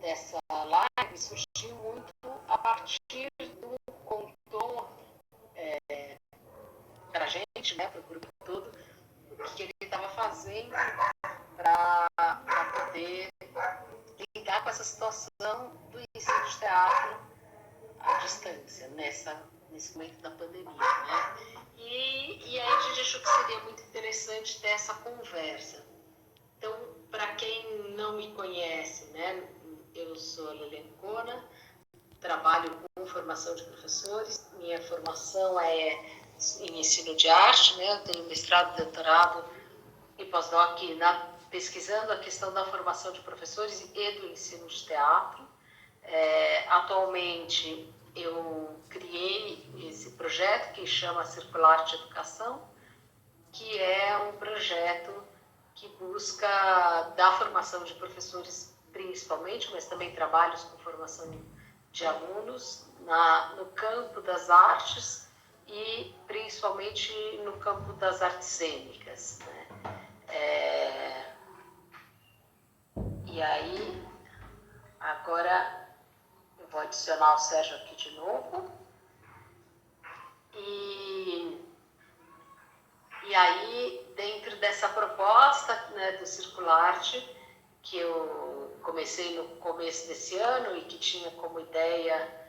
dessa live surgiu muito a partir do contou para a gente, né, para o grupo todo, o que ele estava fazendo para poder lidar com essa situação do ensino de teatro à distância, nesse momento da pandemia, né? E aí a gente achou que seria muito interessante ter essa conversa. Então, para quem não me conhece, né, eu sou a Lelê Ancona, trabalho com formação de professores, minha formação é em ensino de arte, né, eu tenho mestrado, doutorado e pós-doc pesquisando a questão da formação de professores e do ensino de teatro. Atualmente, eu criei esse projeto que chama Circular de Educação, que é um projeto que busca dar formação de professores principalmente, mas também trabalhos com formação de alunos no campo das artes e principalmente no campo das artes cênicas, né? E aí, agora eu vou adicionar o Sérgio aqui de novo. E aí, dentro dessa proposta, né, do Circularte, que eu comecei no começo desse ano e que tinha como ideia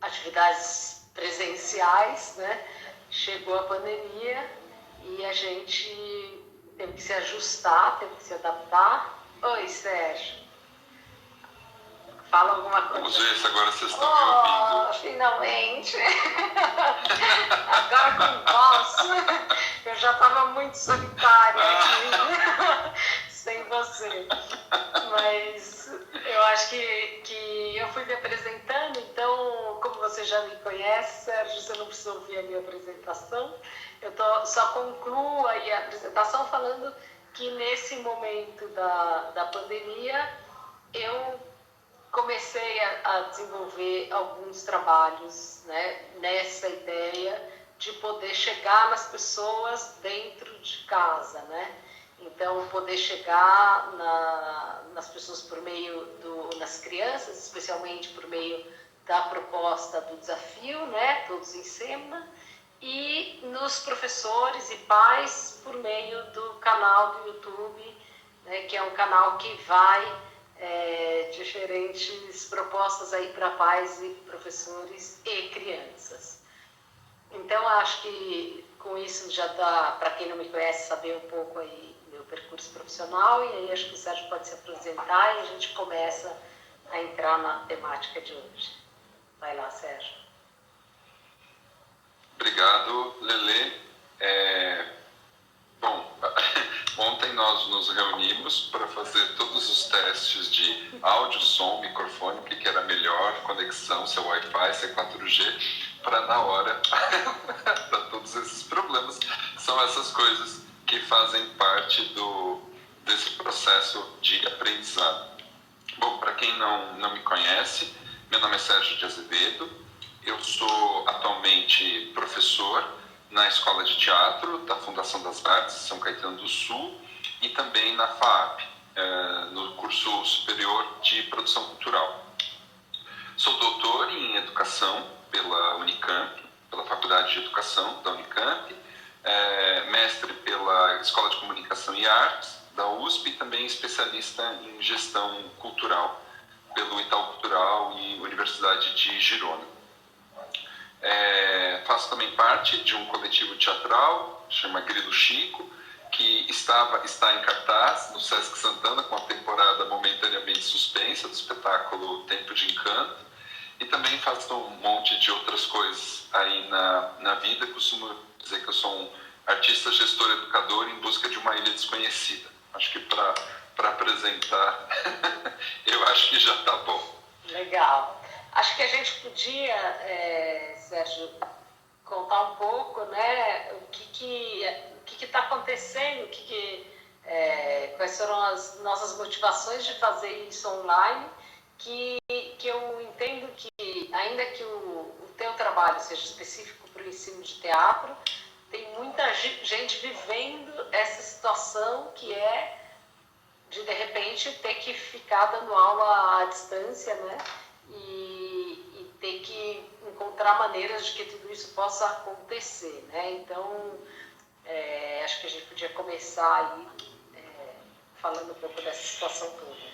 atividades presenciais, né, chegou a pandemia e a gente teve que se ajustar, teve que se adaptar. Oi, Sérgio. Fala alguma coisa. Vamos ver se agora vocês estão me ouvindo. Finalmente. Agora com voz. Eu já estava muito solitária aqui, sem você. Mas eu acho que eu fui me apresentando, então, como você já me conhece, Sérgio, você não precisa ouvir a minha apresentação. Eu só concluo aí a apresentação falando que nesse momento da pandemia, eu comecei a desenvolver alguns trabalhos, né, nessa ideia de poder chegar nas pessoas dentro de casa, né? Então, poder chegar nas pessoas por meio nas crianças, especialmente por meio da proposta do desafio, né, Todos em Cena, e nos professores e pais por meio do canal do YouTube, né, que é um canal que vai diferentes propostas aí para pais e professores e crianças. Então, acho que com isso já dá, para quem não me conhece, saber um pouco aí meu percurso profissional, e aí acho que o Sérgio pode se apresentar e a gente começa a entrar na temática de hoje. Vai lá, Sérgio. Obrigado, Lelê. Bom, ontem nós nos reunimos para fazer todos os testes de áudio, som, microfone, o que era melhor, conexão, se é Wi-Fi, se é 4G, para na hora, para todos esses problemas. São essas coisas que fazem parte desse processo de aprendizado. Bom, para quem não me conhece, meu nome é Sérgio de Azevedo, eu sou atualmente professor na Escola de Teatro da Fundação das Artes São Caetano do Sul e também na FAAP, no curso superior de produção cultural. Sou doutor em educação pela Unicamp, pela Faculdade de Educação da Unicamp, mestre pela Escola de Comunicação e Artes da USP e também especialista em gestão cultural pelo Itaú Cultural e Universidade de Girona. Faço também parte de um coletivo teatral, chama Grilo Chico, que está em cartaz no Sesc Santana com a temporada momentaneamente suspensa do espetáculo Tempo de Encanto, e também faço um monte de outras coisas aí na vida. Costumo dizer que eu sou um artista, gestor, educador em busca de uma ilha desconhecida. Acho que para apresentar, eu acho que já está bom. Legal. Acho que a gente podia, Sérgio, contar um pouco, né, o que está acontecendo, quais foram as nossas motivações de fazer isso online, que eu entendo que, ainda que o teu trabalho seja específico para o ensino de teatro, tem muita gente vivendo essa situação que é de repente infelizmente, ter que ficar dando aula à distância, né? E ter que encontrar maneiras de que tudo isso possa acontecer, né? Então, acho que a gente podia começar aí falando um pouco dessa situação toda.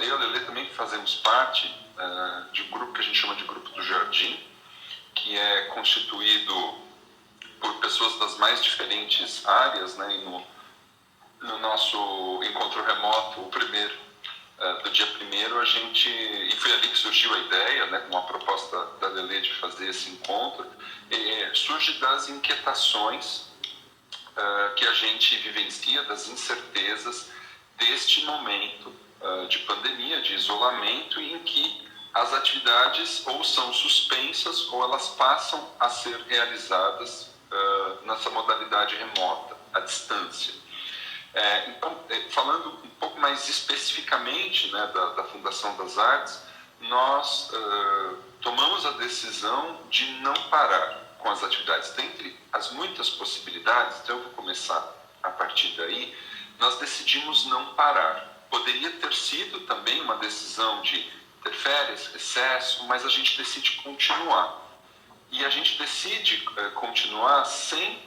Eu e a Lelê também fazemos parte de um grupo que a gente chama de Grupo do Jardim, que é constituído por pessoas das mais diferentes áreas, né? E no nosso encontro remoto, o primeiro, do dia 1º, e foi ali que surgiu a ideia, né, com a proposta da Lelê de fazer esse encontro, surge das inquietações que a gente vivencia, das incertezas deste momento de pandemia, de isolamento, em que as atividades ou são suspensas ou elas passam a ser realizadas nessa modalidade remota, à distância. Então, falando um pouco mais especificamente, né, da Fundação das Artes, nós tomamos a decisão de não parar com as atividades. Dentre as muitas possibilidades, então eu vou começar a partir daí, nós decidimos não parar. Poderia ter sido também uma decisão de ter férias, recesso, mas a gente decide continuar. E a gente decide continuar sem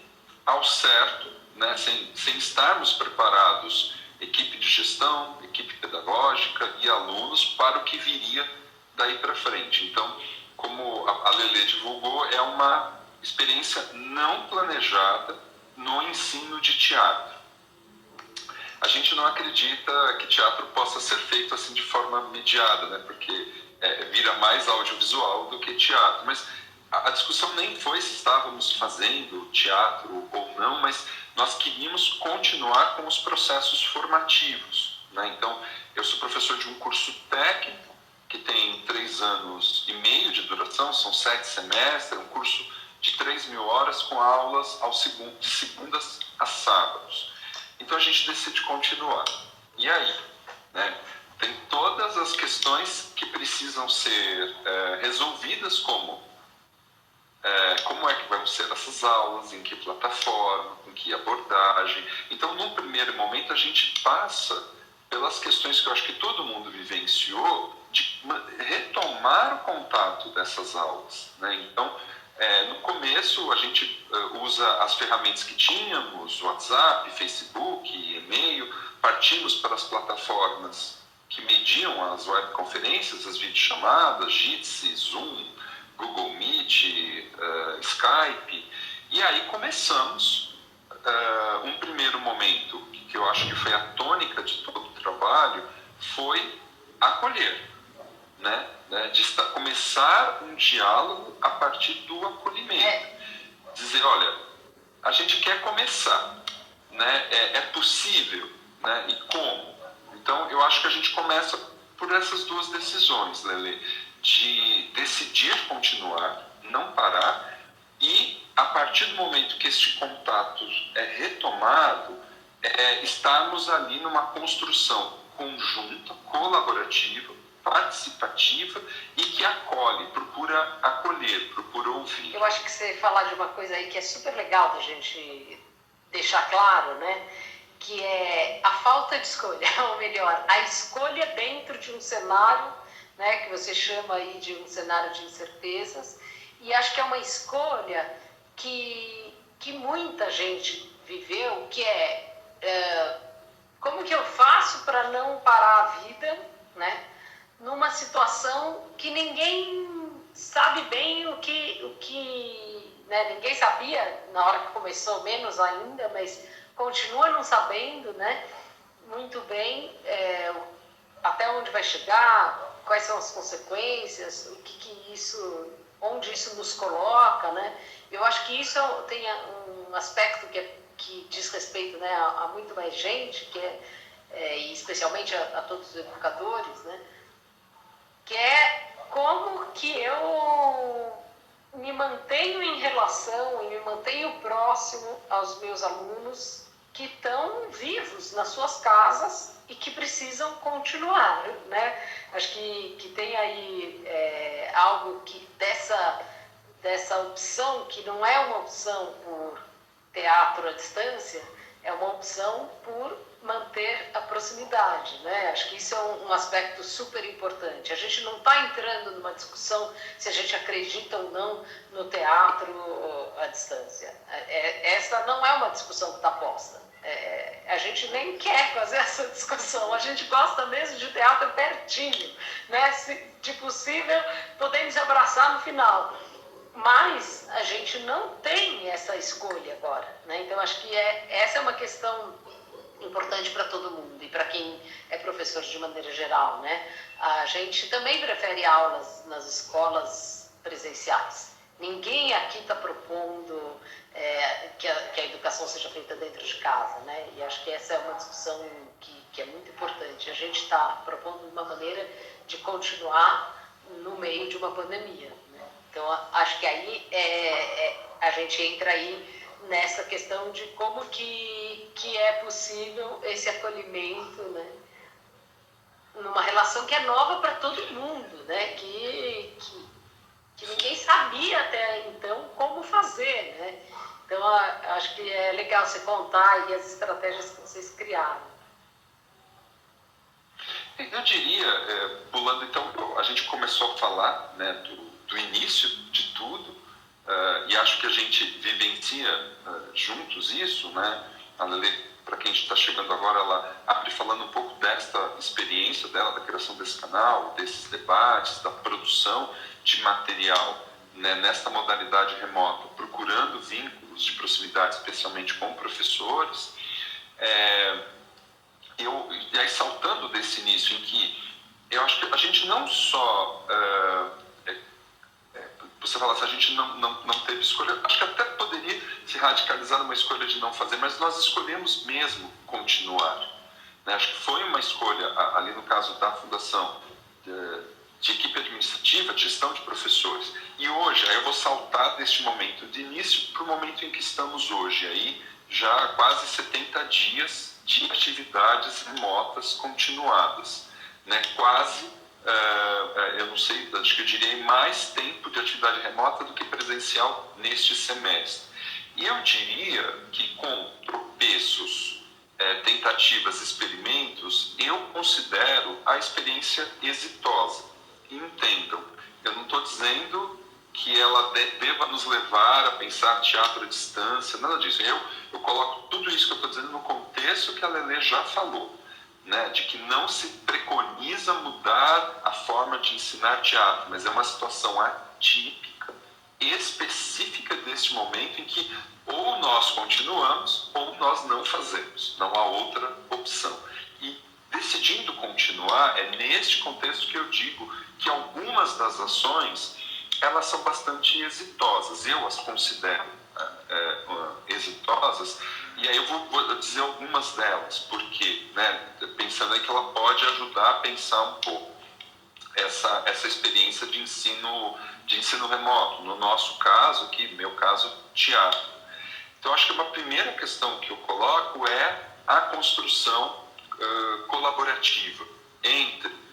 ao certo, né, sem estarmos preparados, equipe de gestão, equipe pedagógica e alunos, para o que viria daí para frente. Então, como a Lelê divulgou, é uma experiência não planejada no ensino de teatro. A gente não acredita que teatro possa ser feito assim de forma mediada, né? Porque vira mais audiovisual do que teatro. Mas a discussão nem foi se estávamos fazendo teatro ou não, mas nós queríamos continuar com os processos formativos, né? Então, eu sou professor de um curso técnico que tem 3 anos e meio de duração, são 7 semestres, um curso de 3.000 horas com aulas de segundas a sábados. Então a gente decide continuar. E aí, né, tem todas as questões que precisam ser resolvidas, como é que vão ser essas aulas, em que plataforma, em que abordagem. Então, num primeiro momento, a gente passa pelas questões que eu acho que todo mundo vivenciou, de retomar o contato dessas aulas, né? Então, no começo, a gente usa as ferramentas que tínhamos, WhatsApp, Facebook, e-mail, partimos para as plataformas que mediam as webconferências, as videochamadas, Jitsi, Zoom, Google Meet, Skype, e aí começamos um primeiro momento, que eu acho que foi a tônica de todo o trabalho, foi acolher, né? De começar um diálogo a partir do acolhimento. Dizer, olha, a gente quer começar, né? É possível, né? E como? Então, eu acho que a gente começa por essas duas decisões, Lelê, de decidir continuar, não parar, e a partir do momento que este contato é retomado, estarmos ali numa construção conjunta, colaborativa, participativa e que acolhe, procura acolher, procura ouvir. Eu acho que você falar de uma coisa aí que é super legal da gente deixar claro, né? Que é a falta de escolha, ou melhor, a escolha dentro de um cenário, né, que você chama aí de um cenário de incertezas, e acho que é uma escolha que muita gente viveu, que como que eu faço para não parar a vida, né, numa situação que ninguém sabe bem o que né, ninguém sabia na hora que começou, menos ainda, mas continua não sabendo, né, muito bem até onde vai chegar, quais são as consequências, onde isso nos coloca, né? Eu acho que isso tem um aspecto que diz respeito, né, a muito mais gente, que e especialmente a todos os educadores, né, que é como que eu me mantenho em relação e me mantenho próximo aos meus alunos que estão vivos nas suas casas e que precisam continuar, né? Acho que tem aí algo que dessa opção, que não é uma opção por teatro à distância, é uma opção por manter a proximidade, né? Acho que isso é um aspecto super importante. A gente não está entrando numa discussão se a gente acredita ou não no teatro à distância. Essa não é uma discussão que está posta. A gente nem quer fazer essa discussão. A gente gosta mesmo de teatro pertinho, né? Se possível, podemos abraçar no final. Mas a gente não tem essa escolha agora, né? Então acho que essa é uma questão importante para todo mundo e para quem é professor de maneira geral, né? A gente também prefere aulas nas escolas presenciais. Ninguém aqui está propondo que a educação seja feita dentro de casa, né? E acho que essa é uma discussão que é muito importante. A gente está propondo uma maneira de continuar no meio de uma pandemia, né? Então acho que aí a gente entra aí nessa questão de como que é possível esse acolhimento, né? Numa relação que é nova para todo mundo, né? Que ninguém sabia até então como fazer, né? Então, acho que é legal você contar aí as estratégias que vocês criaram. Eu diria, pulando então, a gente começou a falar, né, do início de tudo, e acho que a gente vivencia juntos isso, né? A Lelê, para quem está chegando agora, ela abre falando um pouco desta experiência dela, da criação desse canal, desses debates, da produção de material, né, nesta modalidade remota, procurando vínculos de proximidade, especialmente com professores. E aí, saltando desse início, em que eu acho que a gente não só... você fala assim, a gente não teve escolha, acho que até poderia se radicalizar numa escolha de não fazer, mas nós escolhemos mesmo continuar, né? Acho que foi uma escolha, ali no caso da Fundação, de equipe administrativa, de gestão de professores. E hoje, aí eu vou saltar deste momento de início para o momento em que estamos hoje, aí já há quase 70 dias de atividades remotas continuadas, né? Quase... eu não sei, acho que eu diria mais tempo de atividade remota do que presencial neste semestre. E eu diria que com tropeços, tentativas, experimentos, eu considero a experiência exitosa. E entendam, eu não estou dizendo que ela deva nos levar a pensar teatro à distância, nada disso. Eu coloco tudo isso que eu estou dizendo no contexto que a Lelê já falou, né, de que não se preconiza mudar a forma de ensinar teatro, mas é uma situação atípica, específica deste momento em que ou nós continuamos ou nós não fazemos, não há outra opção. E decidindo continuar, é neste contexto que eu digo que algumas das ações, elas são bastante exitosas, eu as considero exitosas. E aí eu vou dizer algumas delas, porque, né, pensando aí que ela pode ajudar a pensar um pouco essa experiência de ensino remoto. No nosso caso, aqui, meu caso, teatro. Então, acho que uma primeira questão que eu coloco é a construção colaborativa entre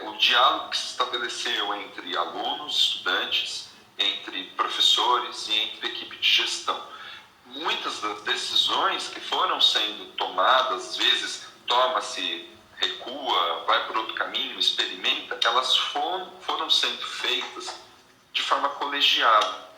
o diálogo que se estabeleceu entre alunos, estudantes, entre professores e entre equipe de gestão. Muitas das decisões que foram sendo tomadas, às vezes toma-se, recua, vai por outro caminho, experimenta, elas foram sendo feitas de forma colegiada.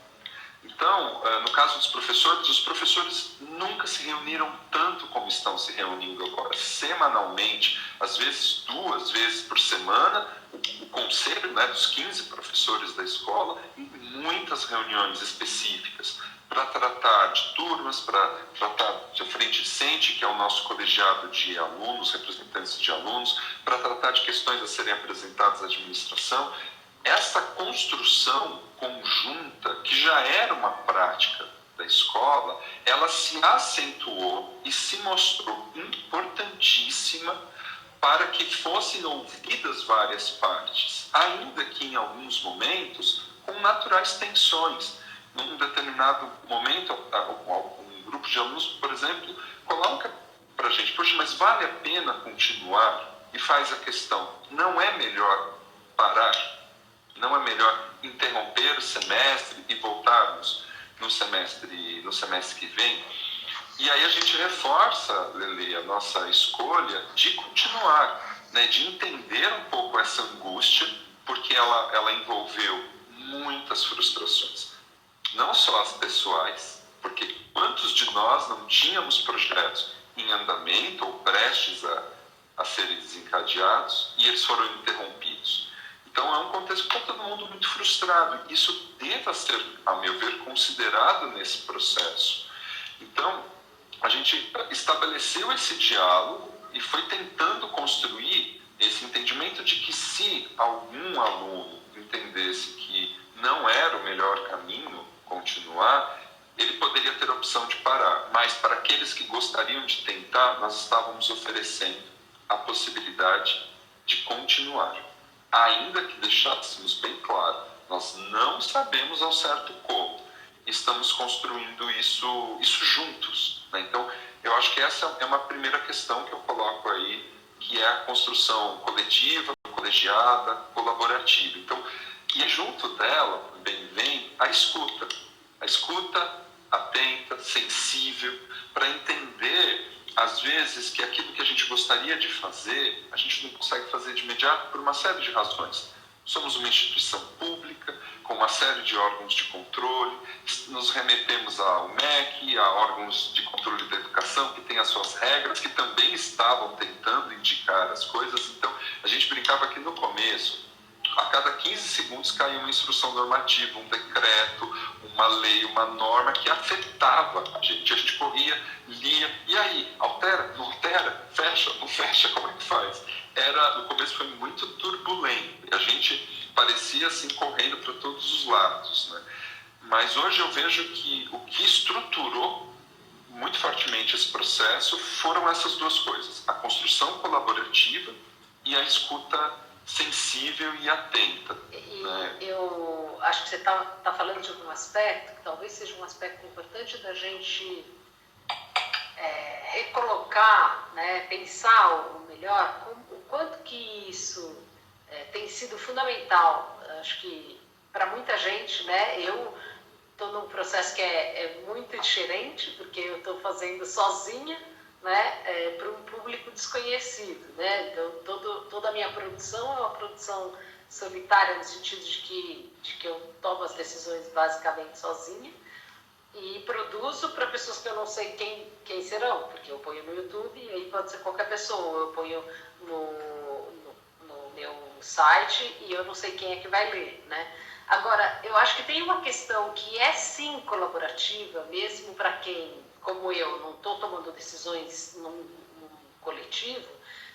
Então, no caso dos professores, os professores nunca se reuniram tanto como estão se reunindo agora, semanalmente, às vezes 2 vezes por semana, o conselho, né, dos 15 professores da escola, e muitas reuniões específicas para tratar de turmas, para tratar de frente discente, que é o nosso colegiado de alunos, representantes de alunos, para tratar de questões a serem apresentadas à administração. Essa construção conjunta, que já era uma prática da escola, ela se acentuou e se mostrou importantíssima para que fossem ouvidas várias partes, ainda que em alguns momentos com naturais tensões. Num determinado momento, um grupo de alunos, por exemplo, coloca para a gente, poxa, mas vale a pena continuar? E faz a questão, não é melhor parar? Não é melhor interromper o semestre e voltarmos no semestre que vem? E aí a gente reforça, Lele, a nossa escolha de continuar, né, de entender um pouco essa angústia, porque ela envolveu muitas frustrações. Não só as pessoais, porque quantos de nós não tínhamos projetos em andamento ou prestes a serem desencadeados e eles foram interrompidos. Então é um contexto que está todo mundo muito frustrado. Isso deva ser, a meu ver, considerado nesse processo. Então, a gente estabeleceu esse diálogo e foi tentando construir esse entendimento de que se algum aluno entendesse que não era o melhor caminho continuar, ele poderia ter a opção de parar. Mas para aqueles que gostariam de tentar, nós estávamos oferecendo a possibilidade de continuar. Ainda que deixássemos bem claro, nós não sabemos ao certo como. Estamos construindo isso juntos, né? Então, eu acho que essa é uma primeira questão que eu coloco aí, que é a construção coletiva, colegiada, colaborativa. Então, e junto dela também vem a escuta atenta, sensível, para entender, às vezes, que aquilo que a gente gostaria de fazer, a gente não consegue fazer de imediato por uma série de razões. Somos uma instituição pública, com uma série de órgãos de controle, nos remetemos ao MEC, a órgãos de controle da educação, que têm as suas regras, que também estavam tentando indicar as coisas. Então, a gente brincava que no começo, a cada 15 segundos caía uma instrução normativa, um decreto, uma lei, uma norma que afetava a gente. A gente corria, lia, e aí? Altera? Não altera? Fecha? Não fecha? Como é que faz? No começo foi muito turbulento. A gente parecia assim correndo para todos os lados, né? Mas hoje eu vejo que o que estruturou muito fortemente esse processo foram essas duas coisas: a construção colaborativa e a escuta sensível e atenta. Né? Eu acho que você está falando de algum aspecto que talvez seja um aspecto importante da gente recolocar, né, pensar o melhor, o quanto que isso tem sido fundamental. Acho que para muita gente, né, eu estou num processo que é muito diferente, porque eu estou fazendo sozinha, né, para um público desconhecido, né? Então toda a minha produção é uma produção solitária, no sentido de que eu tomo as decisões basicamente sozinha e produzo para pessoas que eu não sei quem serão, porque eu ponho no YouTube e aí pode ser qualquer pessoa, eu ponho no meu site e eu não sei quem é que vai ler, né? Agora, eu acho que tem uma questão que é sim colaborativa, mesmo para quem, como eu, não estou tomando decisões num coletivo,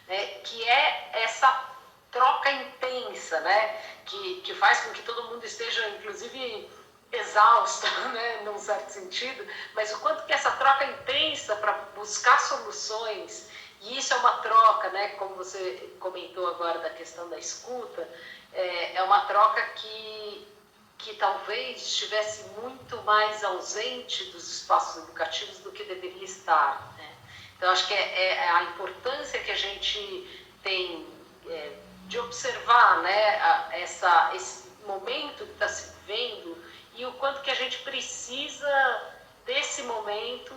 né, que é essa troca intensa, né, que faz com que todo mundo esteja, inclusive, exausto, né, num certo sentido, mas o quanto que essa troca intensa para buscar soluções, e isso é uma troca, né, como você comentou agora da questão da escuta, é uma troca que talvez estivesse muito mais ausente dos espaços educativos do que deveria estar, né? Então, acho que é a importância que a gente tem de observar, né, esse momento que está se vivendo e o quanto que a gente precisa desse momento,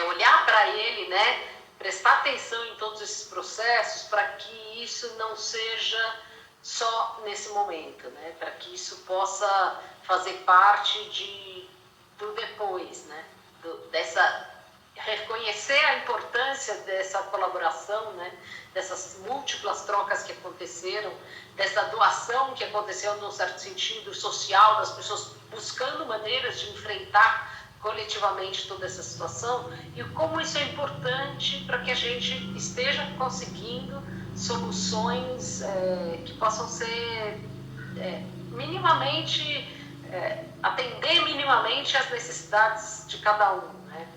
olhar para ele, né, prestar atenção em todos esses processos para que isso não seja só nesse momento, né, para que isso possa fazer parte do depois, né, reconhecer a importância dessa colaboração, né, dessas múltiplas trocas que aconteceram, dessa doação que aconteceu num certo sentido social, das pessoas buscando maneiras de enfrentar coletivamente toda essa situação e como isso é importante para que a gente esteja conseguindo soluções que possam ser minimamente, atender minimamente às necessidades de cada um, né?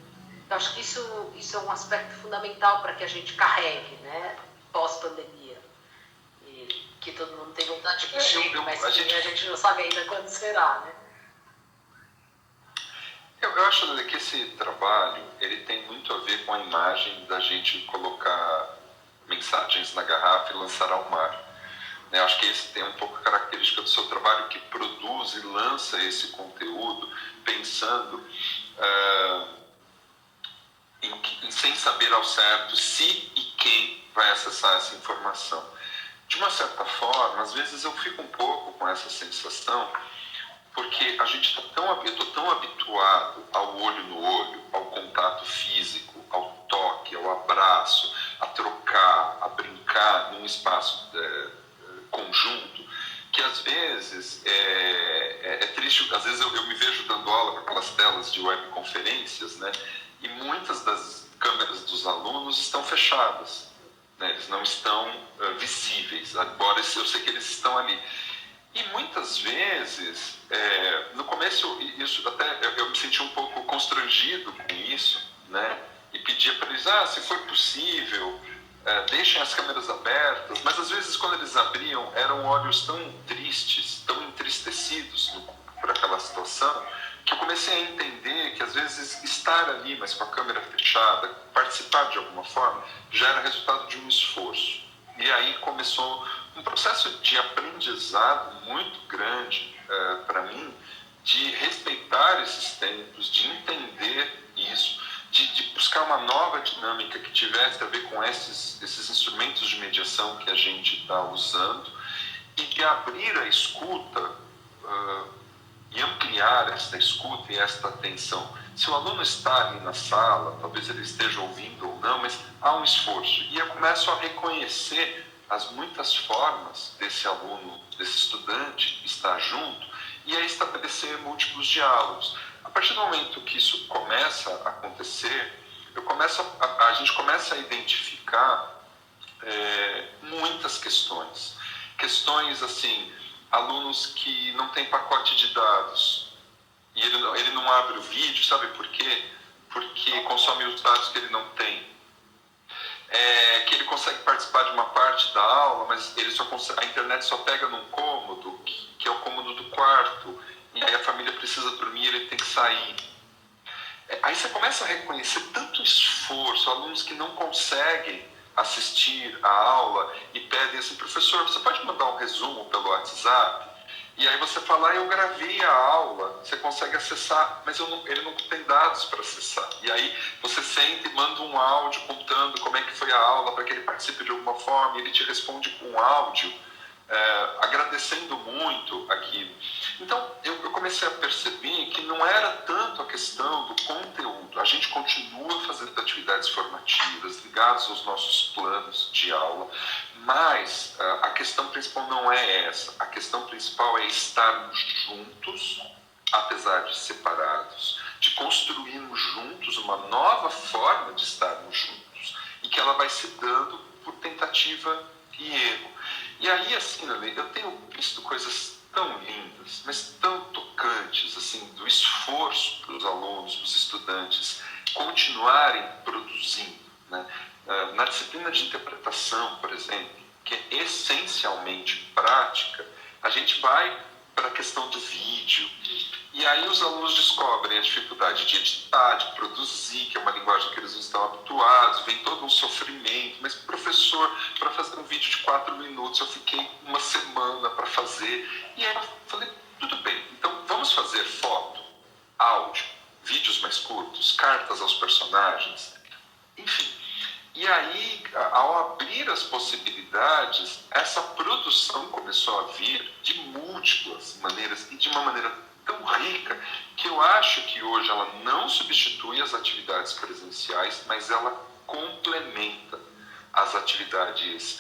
Eu acho que isso é um aspecto fundamental para que a gente carregue, né, pós-pandemia. E que todo mundo tem vontade de chegue, mas a gente não sabe ainda quando será, né? Eu acho que esse trabalho ele tem muito a ver com a imagem da gente colocar mensagens na garrafa e lançar ao mar. né? Acho que esse tem um pouco a característica do seu trabalho, que produz e lança esse conteúdo pensando sem saber ao certo se e quem vai acessar essa informação. De uma certa forma, às vezes eu fico um pouco com essa sensação, porque a gente está tão habituado ao olho no olho, ao contato físico, ao toque, ao abraço, a trocar, a brincar num espaço conjunto, que às vezes é triste. Às vezes eu me vejo dando aula com aquelas telas de webconferências, né? E muitas das câmeras dos alunos estão fechadas, né? Eles não estão visíveis, embora eu sei que eles estão ali. E muitas vezes, no começo, isso até eu me senti um pouco constrangido com isso, né? E pedia para eles, se for possível, deixem as câmeras abertas. Mas às vezes, quando eles abriam, eram olhos tão tristes, tão entristecidos por aquela situação, que eu comecei a entender que às vezes estar ali, mas com a câmera fechada, participar de alguma forma, já era resultado de um esforço. E aí começou um processo de aprendizado muito grande para mim, de respeitar esses tempos, de entender isso, de buscar uma nova dinâmica que tivesse a ver com esses instrumentos de mediação que a gente está usando, e de abrir a escuta e ampliar esta escuta e esta atenção. Se o aluno está ali na sala, talvez ele esteja ouvindo ou não, mas há um esforço. E eu começo a reconhecer as muitas formas desse aluno, desse estudante estar junto, e a estabelecer múltiplos diálogos. A partir do momento que isso começa a acontecer, a gente começa a identificar muitas questões. Questões assim, alunos que não têm pacote de dados, e ele não abre o vídeo, sabe por quê? Porque consome os dados que ele não tem. Que ele consegue participar de uma parte da aula, mas a internet só pega num cômodo, que é o cômodo do quarto, e aí a família precisa dormir, ele tem que sair. Aí você começa a reconhecer tanto esforço, alunos que não conseguem assistir a aula e pedem assim, professor, você pode mandar um resumo pelo WhatsApp? E aí você fala, eu gravei a aula, você consegue acessar, mas ele não tem dados para acessar. E aí você senta e manda um áudio contando como é que foi a aula, para que ele participe de alguma forma, e ele te responde com um áudio, agradecendo muito aquilo. Então eu comecei a perceber que não era tanto a questão do conteúdo. A gente continua fazendo atividades formativas ligadas aos nossos planos de aula, mas a questão principal não é essa. A questão principal é estarmos juntos, apesar de separados, de construirmos juntos uma nova forma de estarmos juntos, e que ela vai se dando por tentativa e erro. E aí, assim, eu tenho visto coisas tão lindas, mas tão tocantes, assim, do esforço para os alunos, para os estudantes continuarem produzindo, né? Na disciplina de interpretação, por exemplo, que é essencialmente prática, a gente vai para a questão do vídeo, e aí os alunos descobrem a dificuldade de editar, de produzir, que é uma linguagem que eles não estão habituados, vem todo um sofrimento. Mas, professor, para fazer um vídeo de 4 minutos, eu fiquei uma semana para fazer. E aí eu falei, tudo bem, então vamos fazer foto, áudio, vídeos mais curtos, cartas aos personagens, enfim. E aí, ao abrir as possibilidades, essa produção começou a vir de múltiplas maneiras, e de uma maneira tão rica, que eu acho que hoje ela não substitui as atividades presenciais, mas ela complementa as atividades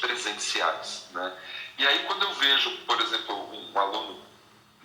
presenciais, né? E aí, quando eu vejo, por exemplo, um aluno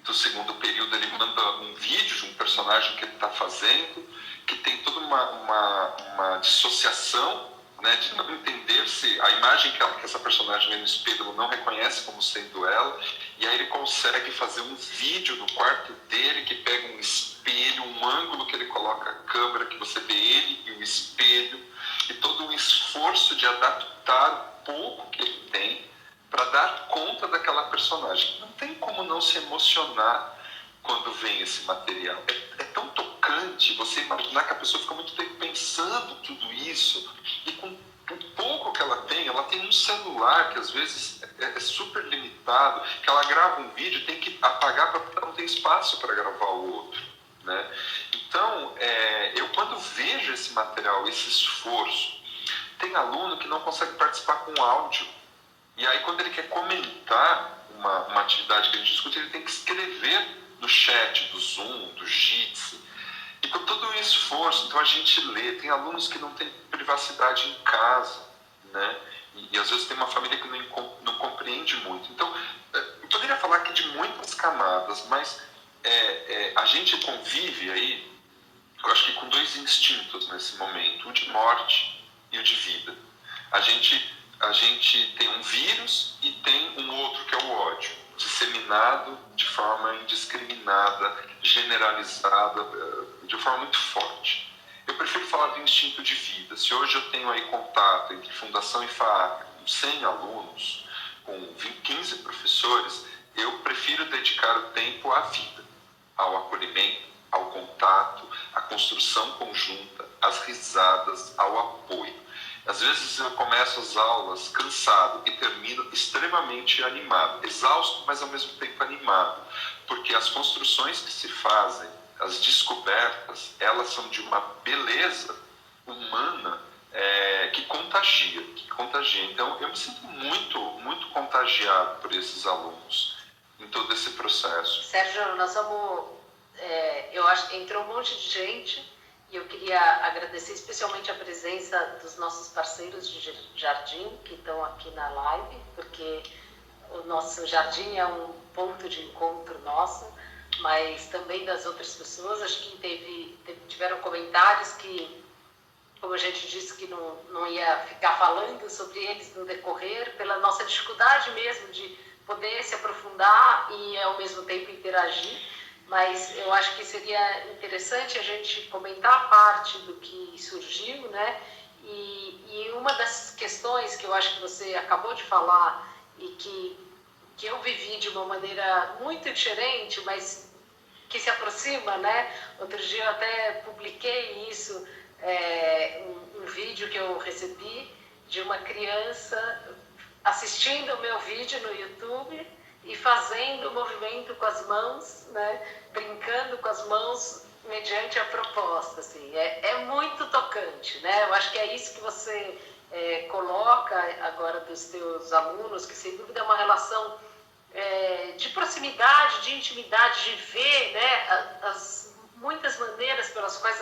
do segundo período, ele manda um vídeo de um personagem que ele está fazendo, que tem toda uma dissociação, né, de não entender se a imagem que essa personagem vê no espelho ele não reconhece como sendo ela, e aí ele consegue fazer um vídeo no quarto dele que pega um espelho, um ângulo que ele coloca a câmera, que você vê ele e o espelho, e todo um esforço de adaptar o pouco que ele tem para dar conta daquela personagem. Não tem como não se emocionar quando vem esse material. É tão tocante você imaginar que a pessoa fica muito tempo pensando tudo isso, e com o pouco que ela tem um celular que às vezes é super limitado, que ela grava um vídeo e tem que apagar porque não tem espaço para gravar o outro, né? Então, eu quando vejo esse material, esse esforço, tem aluno que não consegue participar com áudio. E aí, quando ele quer comentar uma atividade que a gente discute, ele tem que escrever no chat do Zoom, do Jitsi. E com todo o esforço, então a gente lê. Tem alunos que não têm privacidade em casa, né? E às vezes tem uma família que não compreende muito. Então, eu poderia falar aqui de muitas camadas, mas a gente convive aí, eu acho que com dois instintos nesse momento, o de morte e o de vida. A gente tem um vírus e tem um outro que é o ódio, disseminado de forma indiscriminada, generalizada, de forma muito forte. Eu prefiro falar do instinto de vida. Se hoje eu tenho aí contato entre Fundação IFAAP, com 100 alunos, com 15 professores, eu prefiro dedicar o tempo à vida, ao acolhimento, ao contato, à construção conjunta, às risadas, ao apoio. Às vezes eu começo as aulas cansado e termino extremamente animado, exausto, mas ao mesmo tempo animado, porque as construções que se fazem, as descobertas, elas são de uma beleza humana que contagia. Então eu me sinto muito, muito contagiado por esses alunos em todo esse processo. Sérgio, nós vamos... eu acho que entrou um monte de gente e eu queria agradecer especialmente a presença dos nossos parceiros de jardim que estão aqui na live, porque o nosso jardim é um ponto de encontro nosso, mas também das outras pessoas. Acho que tiveram comentários que, como a gente disse, que não ia ficar falando sobre eles no decorrer, pela nossa dificuldade mesmo de poder se aprofundar e ao mesmo tempo interagir. Mas eu acho que seria interessante a gente comentar parte do que surgiu, né? E uma das questões que eu acho que você acabou de falar e que eu vivi de uma maneira muito diferente, mas que se aproxima, né? Outro dia eu até publiquei isso, um vídeo que eu recebi de uma criança assistindo o meu vídeo no YouTube e fazendo o movimento com as mãos, né? Brincando com as mãos mediante a proposta, assim. É muito tocante, né? Eu acho que é isso que você coloca agora dos teus alunos, que sem dúvida é uma relação de proximidade, de intimidade, de ver, né, as muitas maneiras pelas quais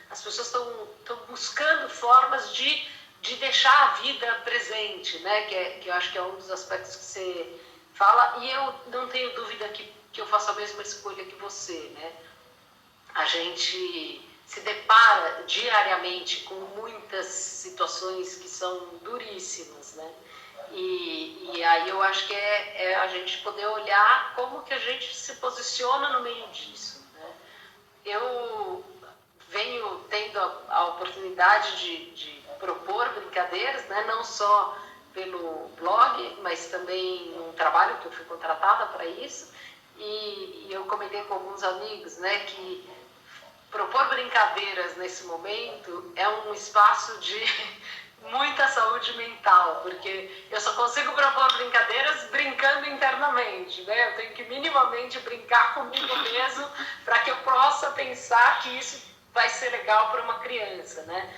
as pessoas estão buscando formas de deixar a vida presente, né? Que eu acho que é um dos aspectos que você fala, e eu não tenho dúvida que eu faço a mesma escolha que você, né? A gente se depara diariamente com muitas situações que são duríssimas, né? E aí eu acho que é a gente poder olhar como que a gente se posiciona no meio disso, né? Eu venho tendo a oportunidade de propor brincadeiras, né? Não só pelo blog, mas também num trabalho que eu fui contratada para isso, e eu comentei com alguns amigos, né, que propor brincadeiras nesse momento é um espaço de muita saúde mental, porque eu só consigo propor brincadeiras brincando internamente, né? Eu tenho que minimamente brincar comigo mesmo para que eu possa pensar que isso vai ser legal para uma criança, né?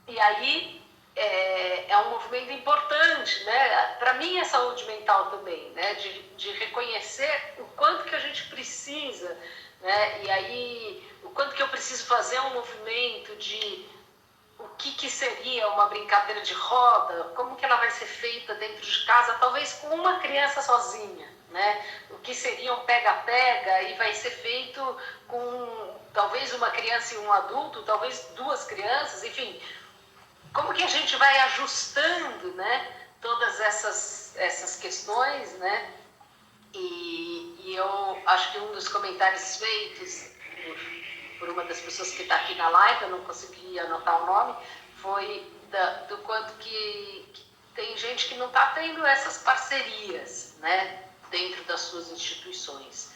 E aí é um movimento importante, né? Para mim é saúde mental também, né? De reconhecer o quanto que a gente precisa, né? E aí o quanto que eu preciso fazer um movimento de o que seria uma brincadeira de roda, como que ela vai ser feita dentro de casa, talvez com uma criança sozinha, né? O que seria um pega-pega e vai ser feito com talvez uma criança e um adulto, talvez duas crianças, enfim. Como que a gente vai ajustando, né, todas essas questões, né? E eu acho que um dos comentários feitos por uma das pessoas que está aqui na live, eu não consegui anotar o nome, foi do quanto que tem gente que não está tendo essas parcerias, né, dentro das suas instituições.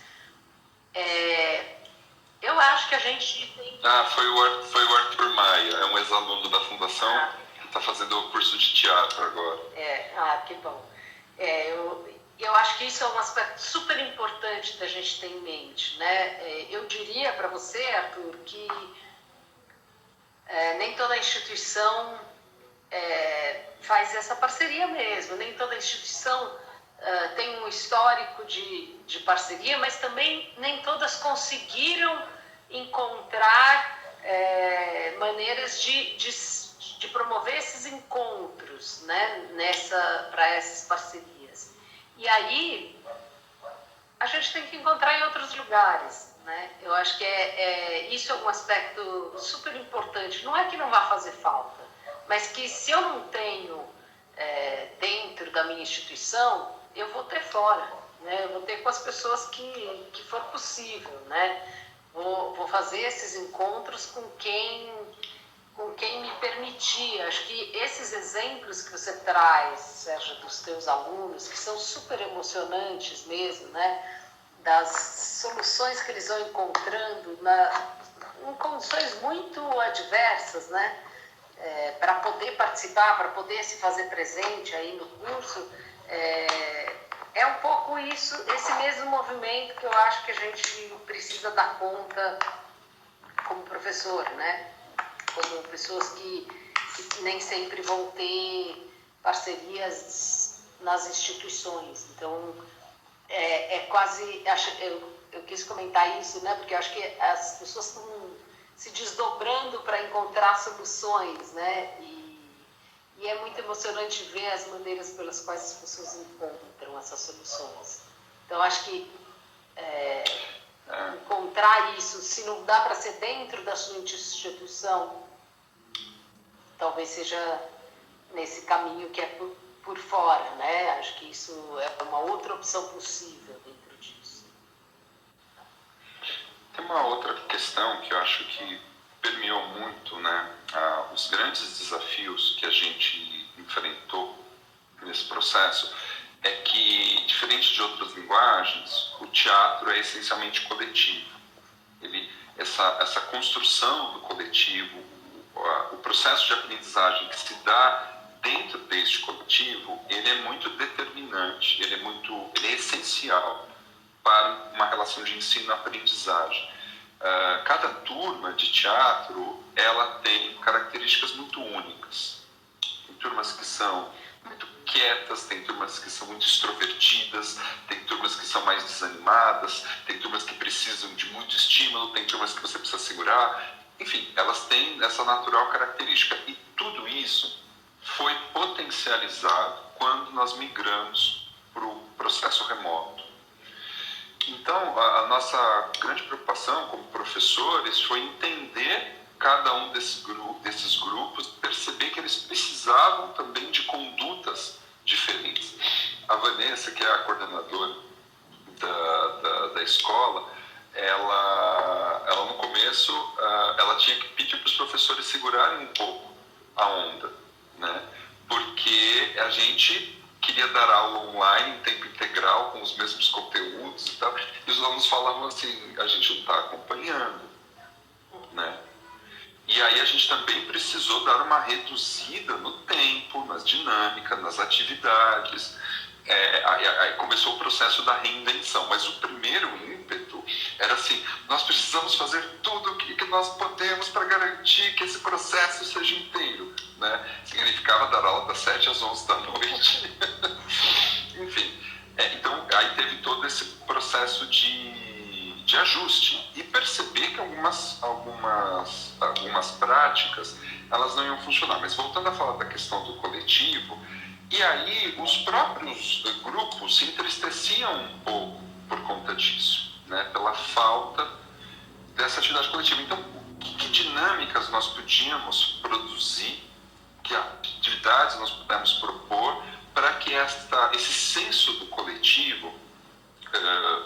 Eu acho que a gente tem... Foi o Arthur Maia, é um ex-aluno da Fundação, Está fazendo o curso de teatro agora. Que bom. Eu acho que isso é um aspecto super importante da gente ter em mente, né? Eu diria para você, Arthur, que nem toda instituição faz essa parceria mesmo, nem toda instituição tem um histórico de parceria, mas também nem todas conseguiram encontrar maneiras de promover esses encontros, né, para essas parcerias. E aí a gente tem que encontrar em outros lugares, né? Eu acho que isso é um aspecto super importante. Não é que não vá fazer falta, mas que se eu não tenho dentro da minha instituição, eu vou ter fora, né? Eu vou ter com as pessoas que for possível, né? Vou fazer esses encontros com quem me permitir. Acho que esses exemplos que você traz, Sérgio, dos teus alunos, que são super emocionantes mesmo, né? Das soluções que eles vão encontrando em condições muito adversas, né? Para poder participar, para poder se fazer presente aí no curso, é um pouco isso, esse mesmo movimento que eu acho que a gente precisa dar conta como professor, né? Como pessoas que nem sempre vão ter parcerias nas instituições. Então, quase... Eu quis comentar isso, né? Porque eu acho que as pessoas estão se desdobrando para encontrar soluções, né? E é muito emocionante ver as maneiras pelas quais as pessoas encontram essas soluções. Então, acho que encontrar isso, se não dá para ser dentro da sua instituição, talvez seja nesse caminho que é por fora, né? Acho que isso é uma outra opção possível dentro disso. Tem uma outra questão que eu acho que permeou muito, né? Os grandes desafios que a gente enfrentou nesse processo é que, diferente de outras linguagens, o teatro é essencialmente coletivo. Essa construção do coletivo, o processo de aprendizagem que se dá dentro deste coletivo, ele é muito determinante, ele é essencial para uma relação de ensino-aprendizagem. Cada turma de teatro, ela tem características muito únicas. Tem turmas que são muito quietas, tem turmas que são muito extrovertidas, tem turmas que são mais desanimadas, tem turmas que precisam de muito estímulo, tem turmas que você precisa segurar. Enfim, elas têm essa natural característica. E tudo isso foi potencializado quando nós migramos para o processo remoto. Então, a nossa grande preocupação como professores foi entender cada um desses grupos, perceber que eles precisavam também de condutas diferentes. A Vanessa, que é a coordenadora da escola, ela no começo, ela tinha que pedir para os professores segurarem um pouco a onda, né? Porque a gente queria dar aula online em tempo integral, com os mesmos conteúdos e tal, e os alunos falavam assim, a gente não está acompanhando, né? E aí a gente também precisou dar uma reduzida no tempo, nas dinâmicas, nas atividades. Aí começou o processo da reinvenção, mas o primeiro ímpeto era assim, nós precisamos fazer tudo o que nós podemos para garantir que esse processo seja inteiro, né? Significava dar aula das 7 às 11 da noite. Enfim, então aí teve todo esse processo de ajuste e perceber que algumas práticas elas não iam funcionar. Mas voltando a falar da questão do coletivo, e aí os próprios grupos se entristeciam um pouco por conta disso, né? Pela falta dessa atividade coletiva. Então, que dinâmicas nós podíamos produzir, que atividades nós pudemos propor para que esse senso do coletivo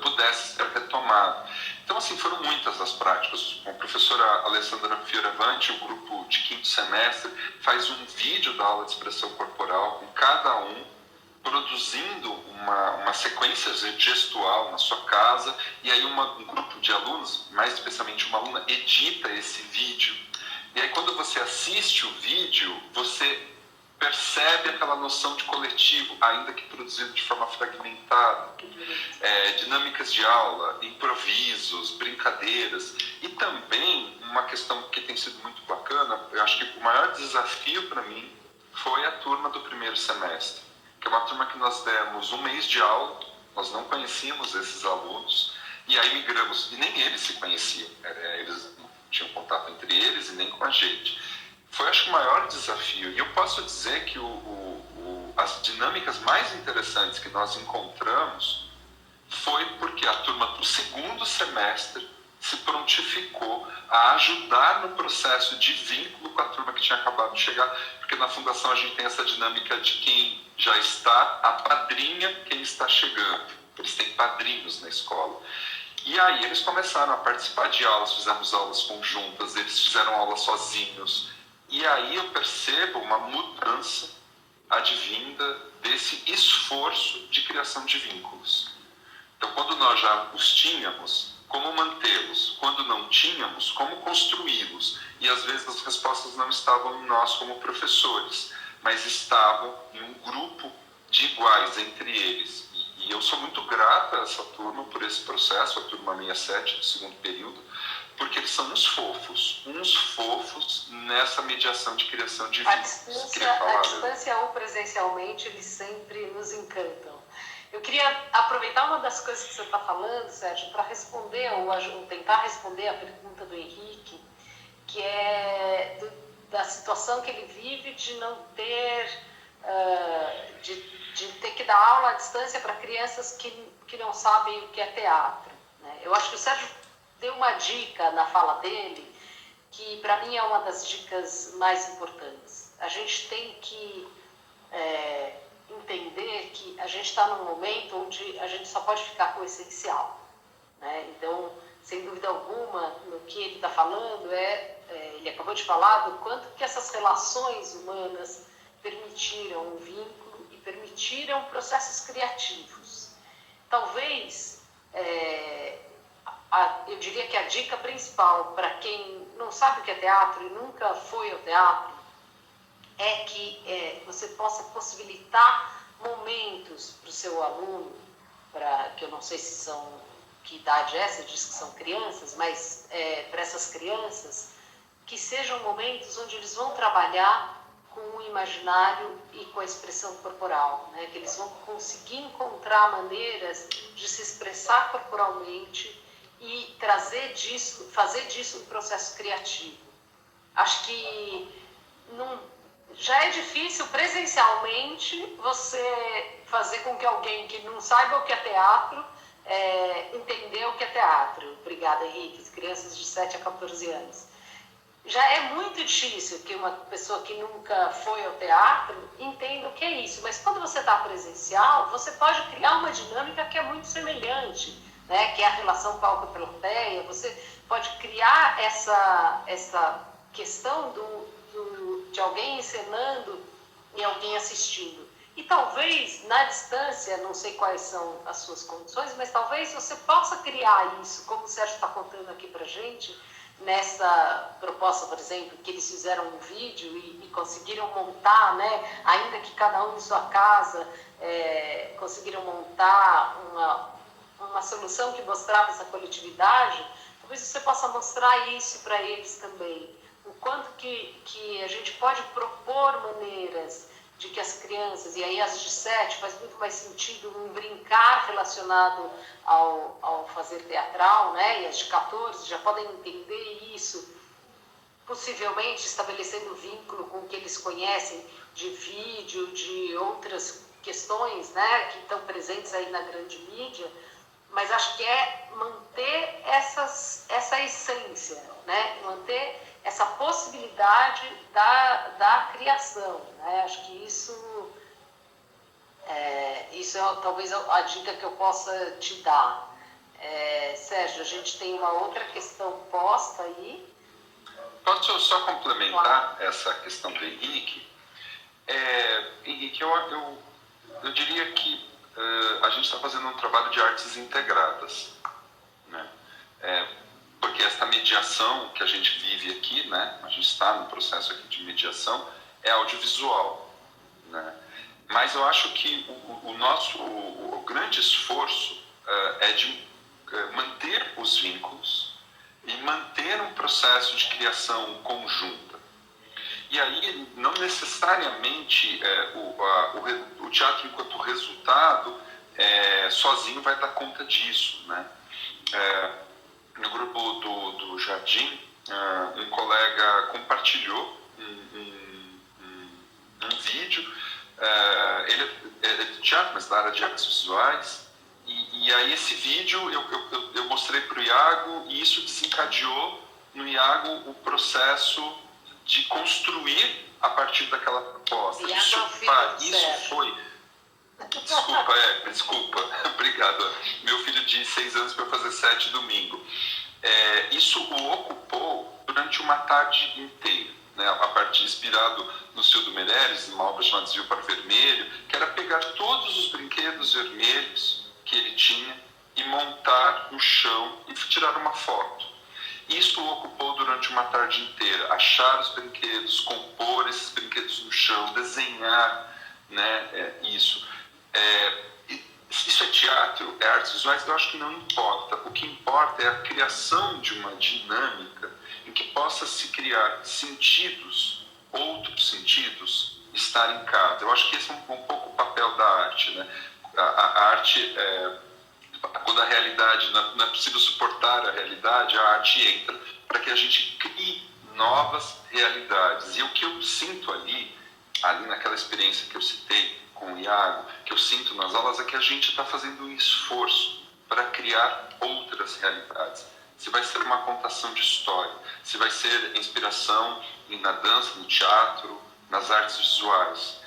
pudesse ser retomado. Então, assim, foram muitas as práticas. A professora Alessandra Fioravanti, o grupo de 5º semestre, faz um vídeo da aula de expressão corporal com cada um produzindo uma sequência gestual na sua casa, e aí um grupo de alunos, mais especialmente uma aluna, edita esse vídeo. E aí quando você assiste o vídeo, você percebe aquela noção de coletivo, ainda que produzido de forma fragmentada, dinâmicas de aula, improvisos, brincadeiras, e também uma questão que tem sido muito bacana, eu acho que o maior desafio para mim foi a turma do primeiro semestre, que é uma turma que nós demos um mês de aula, nós não conhecíamos esses alunos, e aí migramos, e nem eles se conheciam, eles não tinham contato entre eles e nem com a gente. Foi, acho que, o maior desafio. E eu posso dizer que as dinâmicas mais interessantes que nós encontramos foi porque a turma do segundo semestre se prontificou a ajudar no processo de vínculo com a turma que tinha acabado de chegar, porque na Fundação a gente tem essa dinâmica de quem já está apadrinha quem está chegando. Eles têm padrinhos na escola. E aí eles começaram a participar de aulas, fizemos aulas conjuntas, eles fizeram aulas sozinhos. E aí eu percebo uma mudança advinda desse esforço de criação de vínculos. Então, quando nós já os tínhamos, como mantê-los? Quando não tínhamos, como construí-los? E às vezes as respostas não estavam em nós como professores, mas estavam em um grupo de iguais entre eles. E eu sou muito grato a essa turma por esse processo, a turma 67 do segundo período, porque eles são uns fofos nessa mediação de criação de vínculos. A distância ou presencialmente, eles sempre nos encantam. Eu queria aproveitar uma das coisas que você está falando, Sérgio, para responder, ou tentar responder a pergunta do Henrique, que é da situação que ele vive de não ter, de ter que dar aula à distância para crianças que não sabem o que é teatro, né? Eu acho que o Sérgio deu uma dica na fala dele, que para mim é uma das dicas mais importantes. A gente tem que entender que a gente está num momento onde a gente só pode ficar com o essencial, né? Então, sem dúvida alguma, no que ele está falando, ele acabou de falar do quanto que essas relações humanas permitiram um vínculo e permitiram processos criativos. Talvez, eu diria que a dica principal para quem não sabe o que é teatro e nunca foi ao teatro é que você possa possibilitar momentos para o seu aluno, que eu não sei que idade é, você diz que são crianças, mas para essas crianças, que sejam momentos onde eles vão trabalhar com o imaginário e com a expressão corporal, né? Que eles vão conseguir encontrar maneiras de se expressar corporalmente e fazer disso um processo criativo. Acho que já é difícil presencialmente você fazer com que alguém que não saiba o que é teatro entender o que é teatro. Obrigada, Henrique. Crianças de 7 a 14 anos. Já é muito difícil que uma pessoa que nunca foi ao teatro entenda o que é isso. Mas quando você está presencial, você pode criar uma dinâmica que é muito semelhante, né? Que é a relação palco-plateia. Você pode criar essa questão de alguém encenando e alguém assistindo. E talvez, na distância, não sei quais são as suas condições, mas talvez você possa criar isso, como o Sérgio está contando aqui para a gente, nessa proposta, por exemplo, que eles fizeram um vídeo e conseguiram montar, né, ainda que cada um em sua casa, conseguiram montar uma solução que mostrava essa coletividade. Talvez você possa mostrar isso para eles também. O quanto que a gente pode propor maneiras de que as crianças, e aí as de 7 faz muito mais sentido um brincar relacionado ao fazer teatral, né? E as de 14 já podem entender isso, possivelmente estabelecendo vínculo com o que eles conhecem de vídeo, de outras questões, né? Que estão presentes aí na grande mídia, mas acho que é manter essa essência, né? Manter essa possibilidade da criação, né? Acho que isso é talvez a dica que eu possa te dar. Sérgio, a gente tem uma outra questão posta aí. Posso eu só complementar essa questão do Henrique? Henrique, eu diria que a gente está fazendo um trabalho de artes integradas, né? Porque essa mediação que a gente vive aqui, né? A gente está no processo aqui de mediação, é audiovisual. né? Mas eu acho que o grande esforço é de manter os vínculos e manter um processo de criação conjunta. E aí, não necessariamente o teatro, enquanto resultado, sozinho vai dar conta disso, né? No grupo do Jardim, um colega compartilhou um vídeo. Ele é de teatro, mas da área de artes visuais. E aí esse vídeo eu mostrei para o Iago, e isso desencadeou no Iago o processo de construir a partir daquela proposta. Isso foi... Desculpa, obrigado. Meu filho de 6 anos vai fazer 7 domingo. Isso o ocupou durante uma tarde inteira, né? A partir inspirado no Cildo Meireles, uma obra chamada Desvio para Vermelho, que era pegar todos os brinquedos vermelhos que ele tinha e montar no chão e tirar uma foto. Isso o ocupou durante uma tarde inteira, achar os brinquedos, compor esses brinquedos no chão, desenhar, né, isso. Isso é teatro, é artes visuais? Eu acho que não importa. O que importa é a criação de uma dinâmica em que possa se criar sentidos, outros sentidos, estar em casa. Eu acho que esse é um pouco o papel da arte, né? A arte, quando a realidade, não é possível suportar a realidade, a arte entra para que a gente crie novas realidades. E o que eu sinto ali naquela experiência que eu citei com o Iago, que eu sinto nas aulas, é que a gente está fazendo um esforço para criar outras realidades. Se vai ser uma contação de história, se vai ser inspiração na dança, no teatro, nas artes visuais.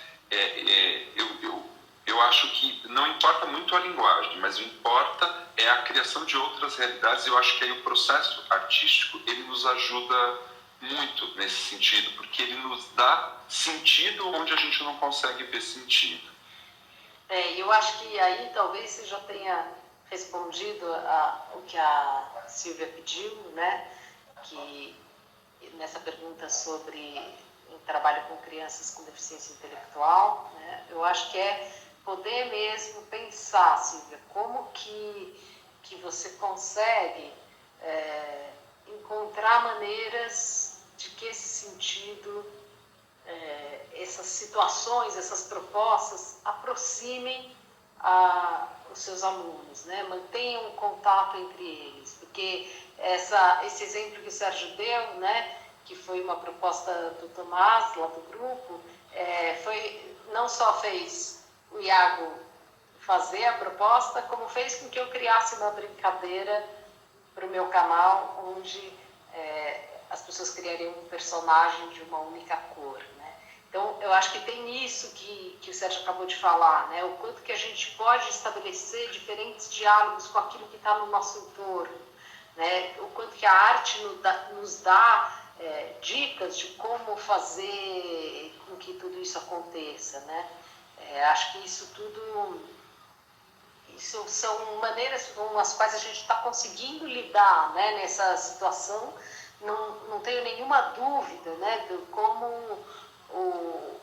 Eu acho que não importa muito a linguagem, mas o que importa é a criação de outras realidades. Eu acho que aí o processo artístico, ele nos ajuda muito nesse sentido, porque ele nos dá sentido onde a gente não consegue ver sentido. Eu acho que aí talvez você já tenha respondido o que a Silvia pediu, né? Que nessa pergunta sobre o trabalho com crianças com deficiência intelectual, né? Eu acho que é poder mesmo pensar, Silvia, como que você consegue encontrar maneiras de que esse sentido, essas situações, essas propostas aproximem os seus alunos, né? Mantenham um contato entre eles, porque esse exemplo que o Sérgio deu, né, que foi uma proposta do Tomás, lá do grupo, não só fez o Iago fazer a proposta, como fez com que eu criasse uma brincadeira para o meu canal, onde as pessoas criariam um personagem de uma única cor, né? Então, eu acho que tem isso que o Sérgio acabou de falar, né? O quanto que a gente pode estabelecer diferentes diálogos com aquilo que está no nosso entorno, né? O quanto que a arte nos dá dicas de como fazer com que tudo isso aconteça, né? Acho que isso são maneiras com as quais a gente está conseguindo lidar, né, nessa situação. Não tenho nenhuma dúvida, né, de como o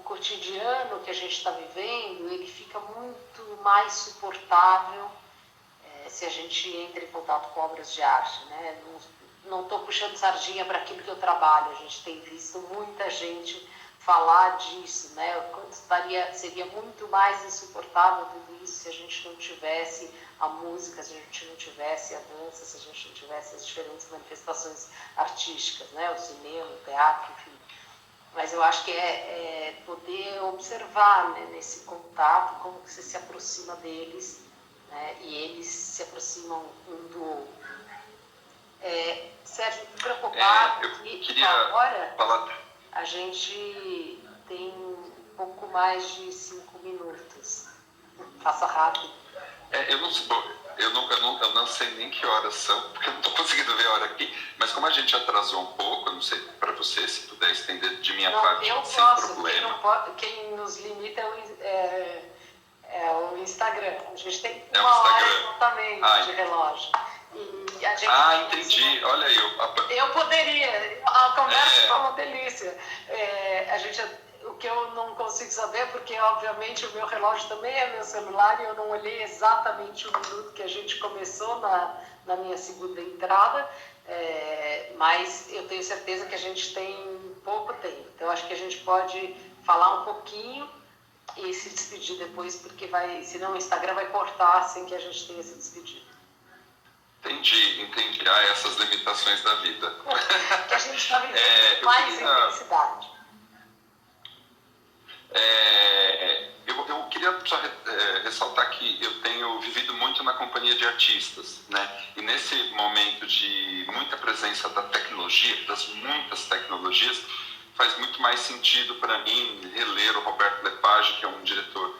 cotidiano que a gente está vivendo, ele fica muito mais suportável se a gente entra em contato com obras de arte, né? Não estou puxando sardinha para aquilo que eu trabalho, a gente tem visto muita gente falar disso, né? O quanto seria muito mais insuportável tudo isso se a gente não tivesse a música, se a gente não tivesse a dança, se a gente não tivesse as diferentes manifestações artísticas, né? O cinema, o teatro, enfim. Mas eu acho que é poder observar, né, nesse contato, como que você se aproxima deles, né, e eles se aproximam um do outro. Sérgio, muito preocupado que agora a gente tem um pouco mais de 5 minutos. Faça rápido. Eu não sei nem que horas são, porque eu não estou conseguindo ver a hora aqui, mas como a gente atrasou um pouco, eu não sei para você, se puder estender de minha parte, sem problema. Quem nos limita é o Instagram. A gente tem uma hora exatamente de relógio. E a gente entendi. Olha aí. Eu poderia. A conversa está uma delícia. que eu não consigo saber, porque obviamente o meu relógio também é meu celular e eu não olhei exatamente o minuto que a gente começou na minha segunda entrada, mas eu tenho certeza que a gente tem pouco tempo. Então acho que a gente pode falar um pouquinho e se despedir depois, porque senão o Instagram vai cortar sem que a gente tenha se despedido. Entendi. Essas limitações da vida. Que a gente está vivendo mais intensidade. Eu queria só ressaltar que eu tenho vivido muito na companhia de artistas, né? E nesse momento de muita presença da tecnologia, das muitas tecnologias, faz muito mais sentido para mim reler o Roberto Lepage, que é um diretor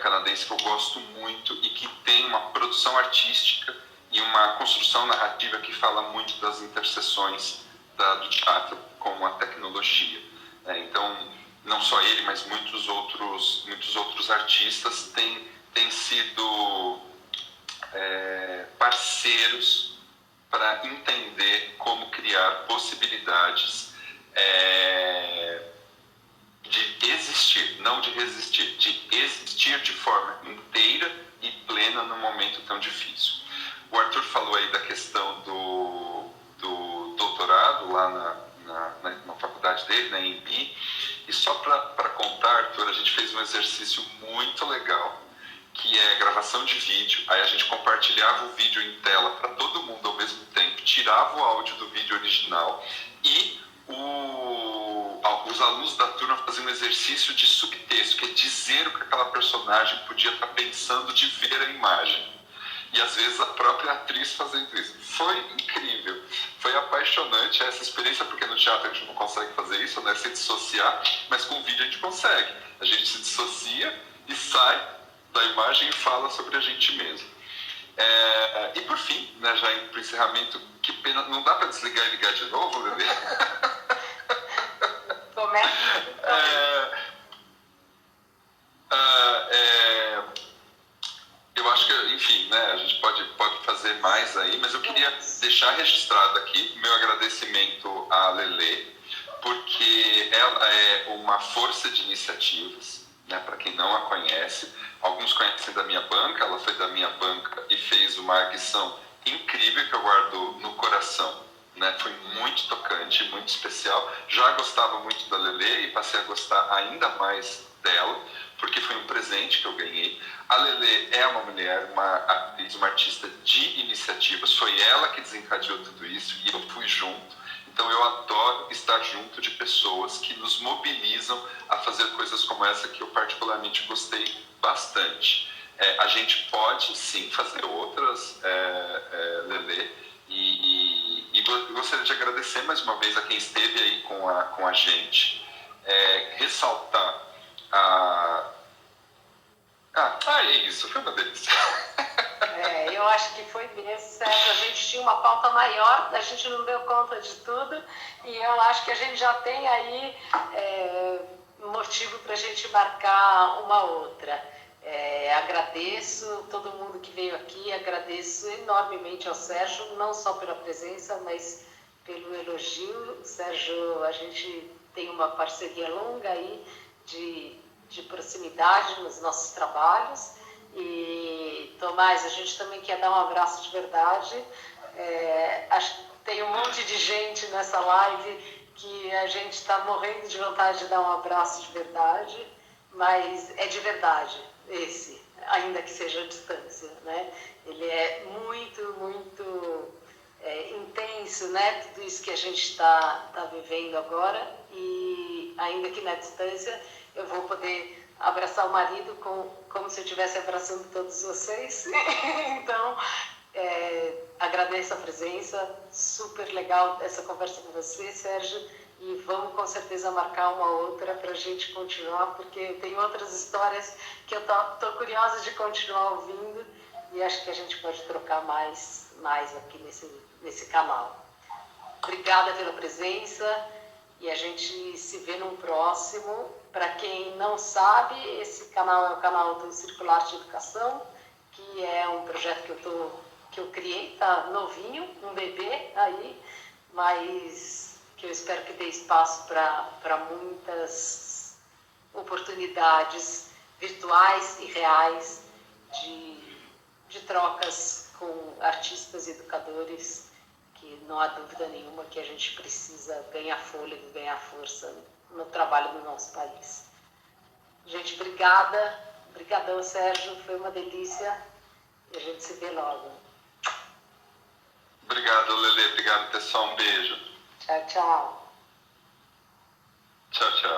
canadense que eu gosto muito e que tem uma produção artística e uma construção narrativa que fala muito das interseções do teatro com a tecnologia. Então, não só ele, mas muitos outros artistas têm sido parceiros para entender como criar possibilidades de existir, não de resistir, de existir de forma inteira e plena num momento tão difícil. O Arthur falou aí da questão do doutorado lá na faculdade dele, na EMB, e só para contar, Arthur, a gente fez um exercício muito legal, que é gravação de vídeo. Aí a gente compartilhava o vídeo em tela para todo mundo ao mesmo tempo, tirava o áudio do vídeo original e os alunos da turma faziam um exercício de subtexto, que é dizer o que aquela personagem podia estar pensando de ver a imagem. E às vezes a própria atriz fazendo isso. Foi incrível, foi apaixonante essa experiência, porque no teatro a gente não consegue fazer isso, né? Se dissociar, mas com o vídeo a gente consegue. A gente se dissocia e sai da imagem e fala sobre a gente mesmo. E por fim, né, já indo para o encerramento, que pena, não dá para desligar e ligar de novo, Lelê? Eu acho que, enfim, né, a gente pode fazer mais aí, mas eu queria deixar registrado aqui meu agradecimento à Lelê, porque ela é uma força de iniciativas, né, para quem não a conhece. Alguns conhecem da minha banca, ela foi da minha banca e fez uma arguição incrível que eu guardo no coração, né? Foi muito tocante, muito especial. Já gostava muito da Lelê e passei a gostar ainda mais dela, porque foi um presente que eu ganhei. A Lelê é uma mulher, uma atriz, uma artista de iniciativas. Foi ela que desencadeou tudo isso e eu fui junto. Então eu adoro estar junto de pessoas que nos mobilizam a fazer coisas como essa, que eu particularmente gostei bastante. A gente pode sim fazer outras, Lelê, e gostaria de agradecer mais uma vez a quem esteve aí com a gente, ressaltar é isso, foi uma delícia. Eu acho que foi mesmo, certo? A gente tinha uma pauta maior, a gente não deu conta de tudo, e eu acho que a gente já tem aí motivo para a gente marcar uma outra. Agradeço todo mundo que veio aqui, agradeço enormemente ao Sérgio, não só pela presença, mas pelo elogio. Sérgio, a gente tem uma parceria longa aí de proximidade nos nossos trabalhos. E, Tomás, a gente também quer dar um abraço de verdade. Acho que tem um monte de gente nessa live que a gente está morrendo de vontade de dar um abraço de verdade, mas é de verdade esse, ainda que seja à distância, né? Ele é muito, muito intenso, né? Tudo isso que a gente está vivendo agora, e ainda que na distância eu vou poder abraçar o marido como se eu estivesse abraçando todos vocês. Então, agradeço a presença, super legal essa conversa com você, Sérgio, e vamos com certeza marcar uma outra para a gente continuar, porque tem outras histórias que eu tô curiosa de continuar ouvindo, e acho que a gente pode trocar mais aqui nesse canal. Obrigada pela presença, e a gente se vê num próximo. Para quem não sabe, esse canal é o canal do Circular de Educação, que é um projeto que eu criei, tá novinho, um bebê aí, mas que eu espero que dê espaço para muitas oportunidades virtuais e reais de trocas com artistas e educadores, que não há dúvida nenhuma que a gente precisa ganhar fôlego, ganhar força no trabalho do nosso país. Gente, obrigada. Obrigadão, Sérgio. Foi uma delícia. E a gente se vê logo. Obrigado, Lelê. Obrigado, pessoal. Um beijo. Tchau, tchau. Tchau, tchau.